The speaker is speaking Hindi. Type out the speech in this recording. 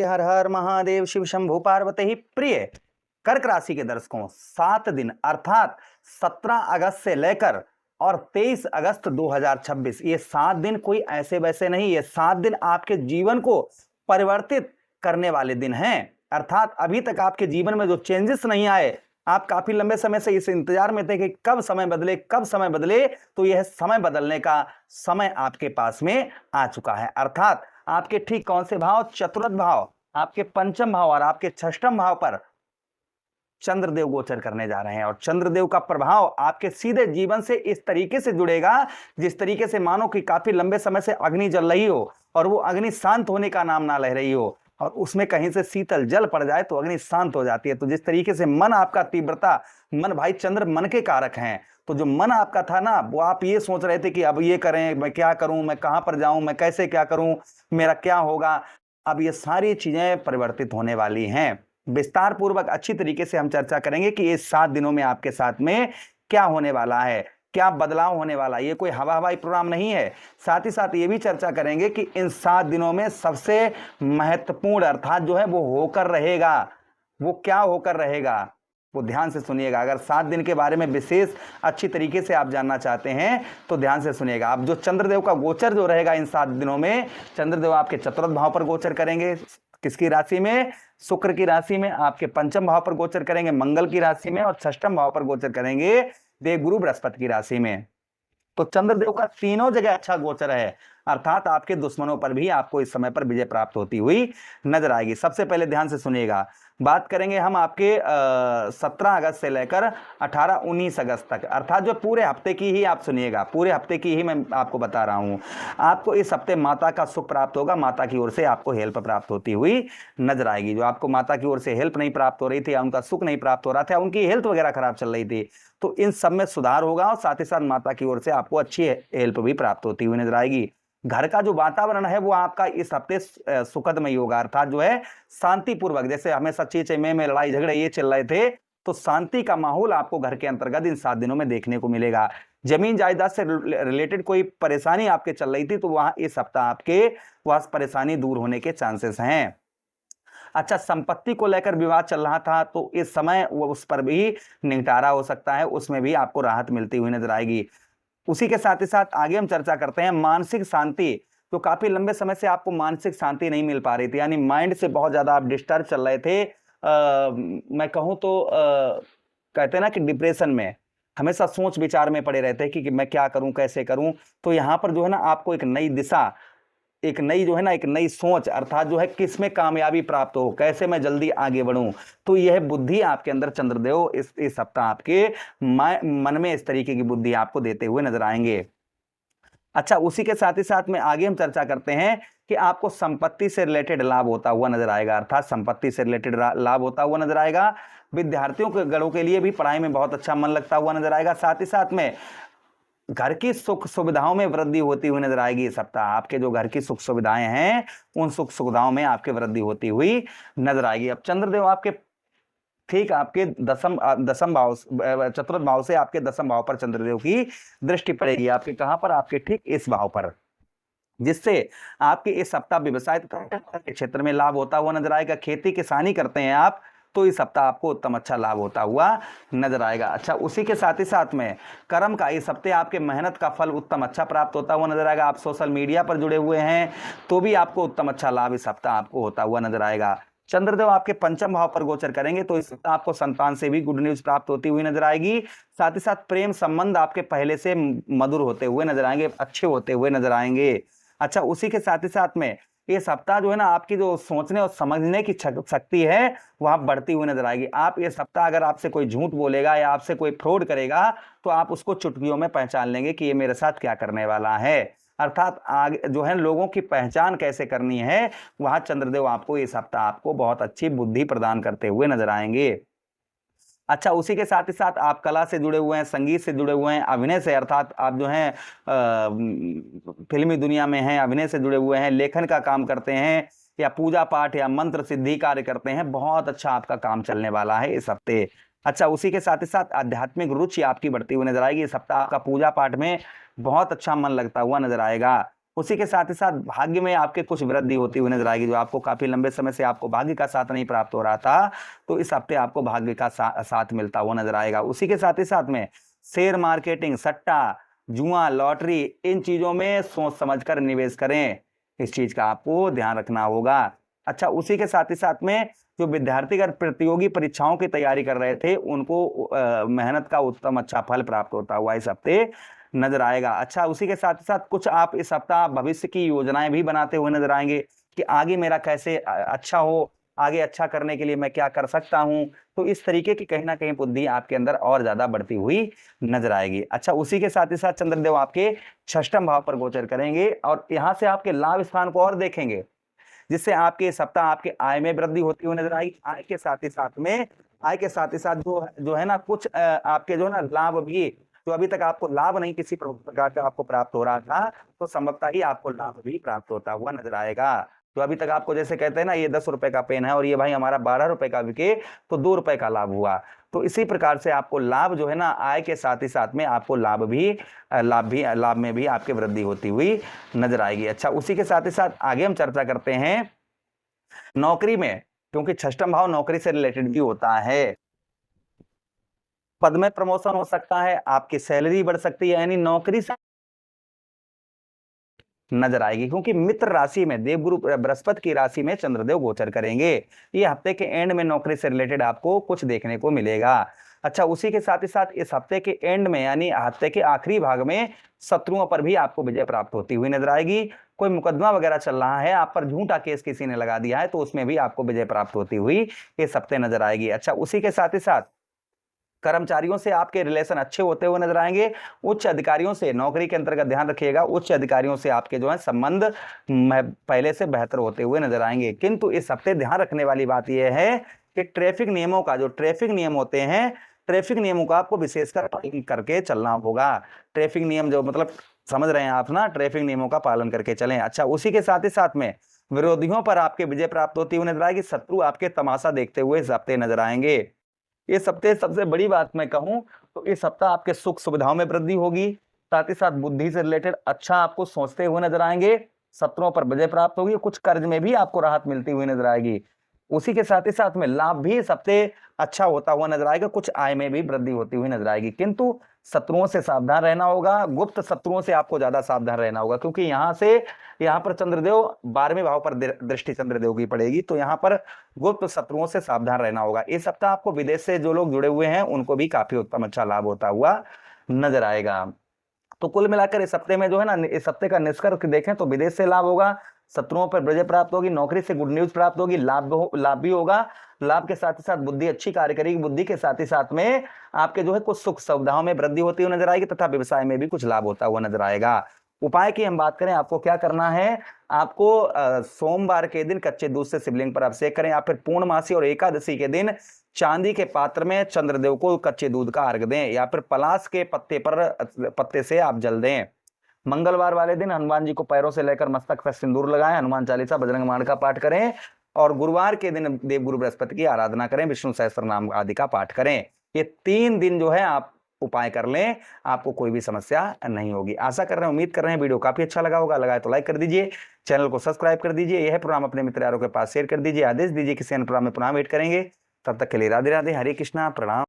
हर हर महादेव शिव शंभु पार्वती ही प्रिय। कर्क राशि के दर्शकों, 7 दिन अर्थात 17 अगस्त से लेकर और 23 अगस्त 2026, ये 7 दिन कोई ऐसे वैसे नहीं, ये 7 दिन आपके जीवन को परिवर्तित करने वाले दिन हैं। अर्थात अभी तक आपके जीवन में जो चेंजेस नहीं आए, आप काफी लंबे समय से इस इंतजार में थे कि कब समय बदले, कब समय बदले, तो यह समय बदलने का समय आपके पास में आ चुका है। अर्थात आपके ठीक कौन से भाव? चतुर्थ भाव, आपके पंचम भाव और आपके षष्ठम भाव पर चंद्रदेव गोचर करने जा रहे हैं। और चंद्रदेव का प्रभाव आपके सीधे जीवन से इस तरीके से जुड़ेगा जिस तरीके से मानो कि काफी लंबे समय से अग्नि जल रही हो और वो अग्नि शांत होने का नाम ना ले रही हो, और उसमें कहीं से शीतल जल पड़ जाए तो अग्नि शांत हो जाती है। तो जिस तरीके से मन आपका तीव्रता, मन भाई चंद्र मन के कारक हैं, तो जो मन आपका था ना, वो आप ये सोच रहे थे कि अब ये करें, मैं क्या करूं, मैं कहां पर जाऊं, मैं कैसे क्या करूं, मेरा क्या होगा, अब ये सारी चीजें परिवर्तित होने वाली हैं। विस्तार पूर्वक अच्छी तरीके से हम चर्चा करेंगे कि इस 7 दिनों में आपके साथ में क्या होने वाला है, क्या बदलाव होने वाला है। ये कोई हवाई प्रोग्राम नहीं है। साथ ही साथ ये भी चर्चा करेंगे कि इन 7 दिनों में सबसे महत्वपूर्ण अर्थात जो है वो होकर रहेगा, वो क्या होकर रहेगा, वो ध्यान से सुनिएगा। अगर 7 दिन के बारे में विशेष अच्छी तरीके से आप जानना चाहते हैं तो ध्यान से सुनिएगा। अब जो चंद्रदेव का गोचर जो रहेगा इन 7 दिनों में, चंद्रदेव आपके चतुर्थ भाव पर गोचर करेंगे। किसकी राशि में? शुक्र की राशि में। आपके पंचम भाव पर गोचर करेंगे मंगल की राशि में, और षष्ठम भाव पर गोचर करेंगे देवगुरु बृहस्पति की राशि में। तो चंद्रदेव का तीनों जगह अच्छा गोचर है, अर्थात आपके दुश्मनों पर भी आपको इस समय पर विजय प्राप्त होती हुई नजर आएगी। सबसे पहले ध्यान से सुनिएगा, बात करेंगे हम आपके 17 अगस्त से लेकर 18-19 अगस्त तक, अर्थात जो पूरे हफ्ते की ही आप सुनिएगा, पूरे हफ्ते की ही मैं आपको बता रहा हूं। आपको इस हफ्ते माता का सुख प्राप्त होगा, माता की ओर से आपको हेल्प प्राप्त होती हुई नजर आएगी। जो आपको माता की ओर से हेल्प नहीं प्राप्त हो रही थी, उनका सुख नहीं प्राप्त हो रहा था, उनकी हेल्थ वगैरह खराब चल रही थी, तो इन सब में सुधार होगा और साथ ही साथ माता की ओर से आपको अच्छी हेल्प भी प्राप्त होती हुई नजर आएगी। घर का जो वातावरण है वो आपका इस हफ्ते सुखदमय होगा, अर्थात जो है शांतिपूर्वक, जैसे हमेशा चीचे में लड़ाई झगड़े ये चल रहे थे, तो शांति का माहौल आपको घर के अंतर्गत इन 7 दिनों में देखने को मिलेगा। जमीन जायदाद से रिलेटेड कोई परेशानी आपके चल रही थी तो वहां इस सप्ताह आपके वह परेशानी दूर होने के चांसेस हैं। अच्छा, संपत्ति को लेकर विवाद चल रहा था तो इस समय वो उस पर भी निपटारा हो सकता है, उसमें भी आपको राहत मिलती हुई नजर आएगी। उसी के साथ ही साथ आगे हम चर्चा करते हैं मानसिक शांति। तो काफी लंबे समय से आपको मानसिक शांति नहीं मिल पा रही थी, यानी माइंड से बहुत ज्यादा आप डिस्टर्ब चल रहे थे। मैं कहूं तो कहते हैं ना कि डिप्रेशन में, हमेशा सोच विचार में पड़े रहते हैं कि मैं क्या करूं, कैसे करूं। तो यहाँ पर जो है ना आपको एक नई दिशा, एक नई जो है ना, एक नई सोच, अर्थात जो है किसमें कामयाबी प्राप्त हो, कैसे मैं जल्दी आगे बढ़ूं, तो यह बुद्धि आपके अंदर चंद्रदेव इस सप्ताह आपके मन में इस तरीके की बुद्धि आपको देते हुए नजर आएंगे। अच्छा, उसी के साथ ही साथ में आगे हम चर्चा करते हैं कि आपको संपत्ति से रिलेटेड लाभ होता हुआ नजर आएगा, अर्थात संपत्ति से रिलेटेड लाभ होता हुआ नजर आएगा। विद्यार्थियों के गणों के लिए भी पढ़ाई में बहुत अच्छा मन लगता हुआ नजर आएगा। साथ ही साथ में घर की सुख सुविधाओं में वृद्धि होती हुई नजर आएगी इस सप्ताह। आपके जो घर की सुख सुविधाएं हैं उन सुख सुविधाओं में आपके वृद्धि होती हुई नजर आएगी। अब चंद्रदेव आपके ठीक आपके दसम भाव, चतुर्थ भाव से आपके दसम भाव पर चंद्रदेव की दृष्टि पड़ेगी। आपके कहां पर? आपके ठीक इस भाव पर, जिससे आपके इस सप्ताह व्यवसाय के क्षेत्र में लाभ होता हुआ नजर आएगा। खेती किसानी करते हैं आप तो इस सप्ताह आपको उत्तम अच्छा लाभ होता हुआ नजर आएगा। अच्छा, उसी के साथ ही साथ में कर्म का इस हफ्ते आपके मेहनत का फल उत्तम अच्छा प्राप्त होता हुआ नजर आएगा। आप सोशल मीडिया पर जुड़े हुए हैं तो भी आपको उत्तम अच्छा लाभ इस सप्ताह आपको होता हुआ नजर आएगा। चंद्रदेव आपके पंचम भाव पर गोचर करेंगे तो इस सप्ताह आपको संतान से भी गुड न्यूज प्राप्त होती हुई नजर आएगी। साथ ही साथ प्रेम संबंध आपके पहले से मधुर होते हुए नजर आएंगे, अच्छे होते हुए नजर आएंगे। अच्छा, उसी के साथ ही साथ में ये सप्ताह जो है ना आपकी जो सोचने और समझने की शक्ति है वह बढ़ती हुई नजर आएगी। आप ये सप्ताह अगर आपसे कोई झूठ बोलेगा या आपसे कोई फ्रॉड करेगा तो आप उसको चुटकियों में पहचान लेंगे कि ये मेरे साथ क्या करने वाला है। अर्थात आगे जो है लोगों की पहचान कैसे करनी है, वहां चंद्रदेव आपको इस सप्ताह आपको बहुत अच्छी बुद्धि प्रदान करते हुए नजर आएंगे। अच्छा, उसी के साथ ही साथ आप कला से जुड़े हुए हैं, संगीत से जुड़े हुए हैं, अभिनय से, अर्थात आप जो हैं फिल्मी दुनिया में हैं, अभिनय से जुड़े हुए हैं, लेखन का काम करते हैं या पूजा पाठ या मंत्र सिद्धि कार्य करते हैं, बहुत अच्छा आपका काम चलने वाला है इस हफ्ते। अच्छा, उसी के साथ ही साथ आध्यात्मिक रुचि आपकी बढ़ती हुई नजर आएगी। इस सप्ताह आपका पूजा पाठ में बहुत अच्छा मन लगता हुआ नजर आएगा। उसी के साथ ही साथ भाग्य में आपके कुछ वृद्धि होती हुई नजर आएगी। जो आपको काफी लंबे समय से आपको भाग्य का साथ नहीं प्राप्त हो रहा था, तो इस हफ्ते आपको भाग्य का साथ मिलता हुआ नजर आएगा। उसी के साथ ही साथ में शेयर मार्केटिंग, सट्टा, जुआ, लॉटरी, इन चीजों में सोच समझकर निवेश करें, इस चीज का आपको ध्यान रखना होगा। अच्छा, उसी के साथ ही साथ में जो विद्यार्थीगण प्रतियोगी परीक्षाओं की तैयारी कर रहे थे, उनको मेहनत का उत्तम अच्छा फल प्राप्त होता हुआ इस हफ्ते नजर आएगा। अच्छा, उसी के साथ ही साथ कुछ आप इस हफ्ता भविष्य की योजनाएं भी बनाते हुए नजर आएंगे कि आगे मेरा कैसे अच्छा हो, आगे अच्छा करने के लिए मैं क्या कर सकता हूं। तो इस तरीके की कहीं ना कहीं बुद्धि आपके अंदर और ज्यादा बढ़ती हुई नजर आएगी। अच्छा, उसी के साथ ही साथ चंद्रदेव आपके षष्ठम भाव पर गोचर करेंगे और यहां से आपके लाभ स्थान को और देखेंगे, जिससे आपके सप्ताह आपके आय में वृद्धि होती हुई नजर आएगी। आय के साथ ही साथ जो है ना, कुछ आपके जो है ना लाभ भी, जो अभी तक आपको लाभ नहीं किसी प्रकार का आपको प्राप्त हो रहा था, तो संभवतः ही आपको लाभ भी प्राप्त होता हुआ नजर आएगा। तो अभी तक आपको जैसे कहते हैं ना, ये 10 रुपए का पेन है और ये भाई हमारा 12 रुपए का बिके तो 2 रुपए का लाभ हुआ। तो इसी प्रकार से आपको लाभ जो है ना, आय के साथ ही साथ में आपको लाभ में भी आपकी वृद्धि होती हुई नजर आएगी। अच्छा, उसी के साथ ही साथ आगे हम चर्चा करते हैं नौकरी में, क्योंकि षष्ठम भाव नौकरी से रिलेटेड भी होता है। पद में प्रमोशन हो सकता है, आपकी सैलरी बढ़ सकती है, यानी नौकरी से नजर आएगी, क्योंकि मित्र राशि में देवगुरु बृहस्पति की राशि में चंद्रदेव गोचर करेंगे। ये हफ्ते के एंड में नौकरी से रिलेटेड आपको कुछ देखने को मिलेगा। अच्छा, उसी के साथ ही साथ इस हफ्ते के एंड में यानी हफ्ते के आखिरी भाग में शत्रुओं पर भी आपको विजय प्राप्त होती हुई नजर आएगी। कोई मुकदमा वगैरह चल रहा है, आप पर झूठा केस किसी ने लगा दिया है, तो उसमें भी आपको विजय प्राप्त होती हुई इस हफ्ते नजर आएगी। अच्छा, उसी के साथ ही साथ कर्मचारियों से आपके रिलेशन अच्छे होते हुए नजर आएंगे। उच्च अधिकारियों से नौकरी के अंतर्गत ध्यान रखिएगा, उच्च अधिकारियों से आपके जो है संबंध पहले से बेहतर होते हुए नजर आएंगे। किंतु इस हफ्ते ध्यान रखने वाली बात यह है कि ट्रैफिक नियमों का, जो ट्रैफिक नियम होते हैं, ट्रैफिक नियमों का आपको विशेषकर पालन करके चलना होगा। ट्रैफिक नियम जो मतलब समझ रहे हैं आप ना, ट्रैफिक नियमों का पालन करके चलें। अच्छा, उसी के साथ ही साथ में विरोधियों पर आपके विजय प्राप्त होती हुई नजर आएगी। शत्रु आपके तमाशा देखते हुए इस हफ्ते नजर आएंगे। इस हफ्ते सबसे बड़ी बात मैं कहूं तो इस हफ्ता आपके सुख सुविधाओं में वृद्धि होगी, साथ ही साथ बुद्धि से रिलेटेड अच्छा आपको सोचते हुए नजर आएंगे। शत्रुओं पर विजय प्राप्त होगी, कुछ कर्ज में भी आपको राहत मिलती हुई नजर आएगी। उसी के साथ ही साथ में लाभ भी इस हफ्ते अच्छा होता हुआ नजर आएगा, कुछ आय में भी वृद्धि होती हुई नजर आएगी। किंतु शत्रुओं से सावधान रहना होगा, गुप्त शत्रुओं से आपको ज्यादा सावधान रहना होगा, क्योंकि यहाँ पर चंद्रदेव 12वें भाव पर दृष्टि चंद्रदेव की पड़ेगी, तो यहाँ पर गुप्त शत्रुओं से सावधान रहना होगा। इस सप्ताह आपको विदेश से जो लोग जुड़े हुए हैं उनको भी काफी उत्तम अच्छा लाभ होता हुआ नजर आएगा। तो कुल मिलाकर इस हफ्ते में जो है ना, इस हफ्ते का निष्कर्ष देखें तो विदेश से लाभ होगा, शत्रुओं पर विजय प्राप्त होगी, नौकरी से गुड न्यूज प्राप्त होगी, लाभ भी होगा। लाभ के साथ ही साथ बुद्धि अच्छी कार्य करेगी, बुद्धि के साथ ही साथ में आपके जो है कुछ सुख सुविधाओं में वृद्धि होती हुई नजर आएगी, तथा व्यवसाय में भी कुछ लाभ होता हुआ नजर आएगा। उपाय की हम बात करें, आपको क्या करना है, आपको सोमवार के दिन कच्चे दूध से शिवलिंग पर अभिषेक करें, या फिर पूर्णमासी और एकादशी के दिन चांदी के पात्र में चंद्रदेव को कच्चे दूध का अर्घ दें, या फिर पलाश के पत्ते से आप जल दें। मंगलवार वाले दिन हनुमान जी को पैरों से लेकर मस्तक पर सिंदूर लगाएं, हनुमान चालीसा, बजरंग बाण का पाठ करें, और गुरुवार के दिन देवगुरु बृहस्पति की आराधना करें, विष्णु सहस्त्र नाम आदि का पाठ करें। ये 3 दिन जो है आप उपाय कर लें, आपको कोई भी समस्या नहीं होगी। आशा कर रहे हैं, उम्मीद कर रहे हैं वीडियो काफी अच्छा लगा होगा। लगा है तो लाइक कर दीजिए, चैनल को सब्सक्राइब कर दीजिए, यह प्रोग्राम अपने मित्र यारों के पास शेयर कर दीजिए, आदेश दीजिए किसी अन्य प्रोग्राम में पुनः वेट करेंगे। तब तक के लिए राधे राधे, हरे कृष्णा, प्रणाम।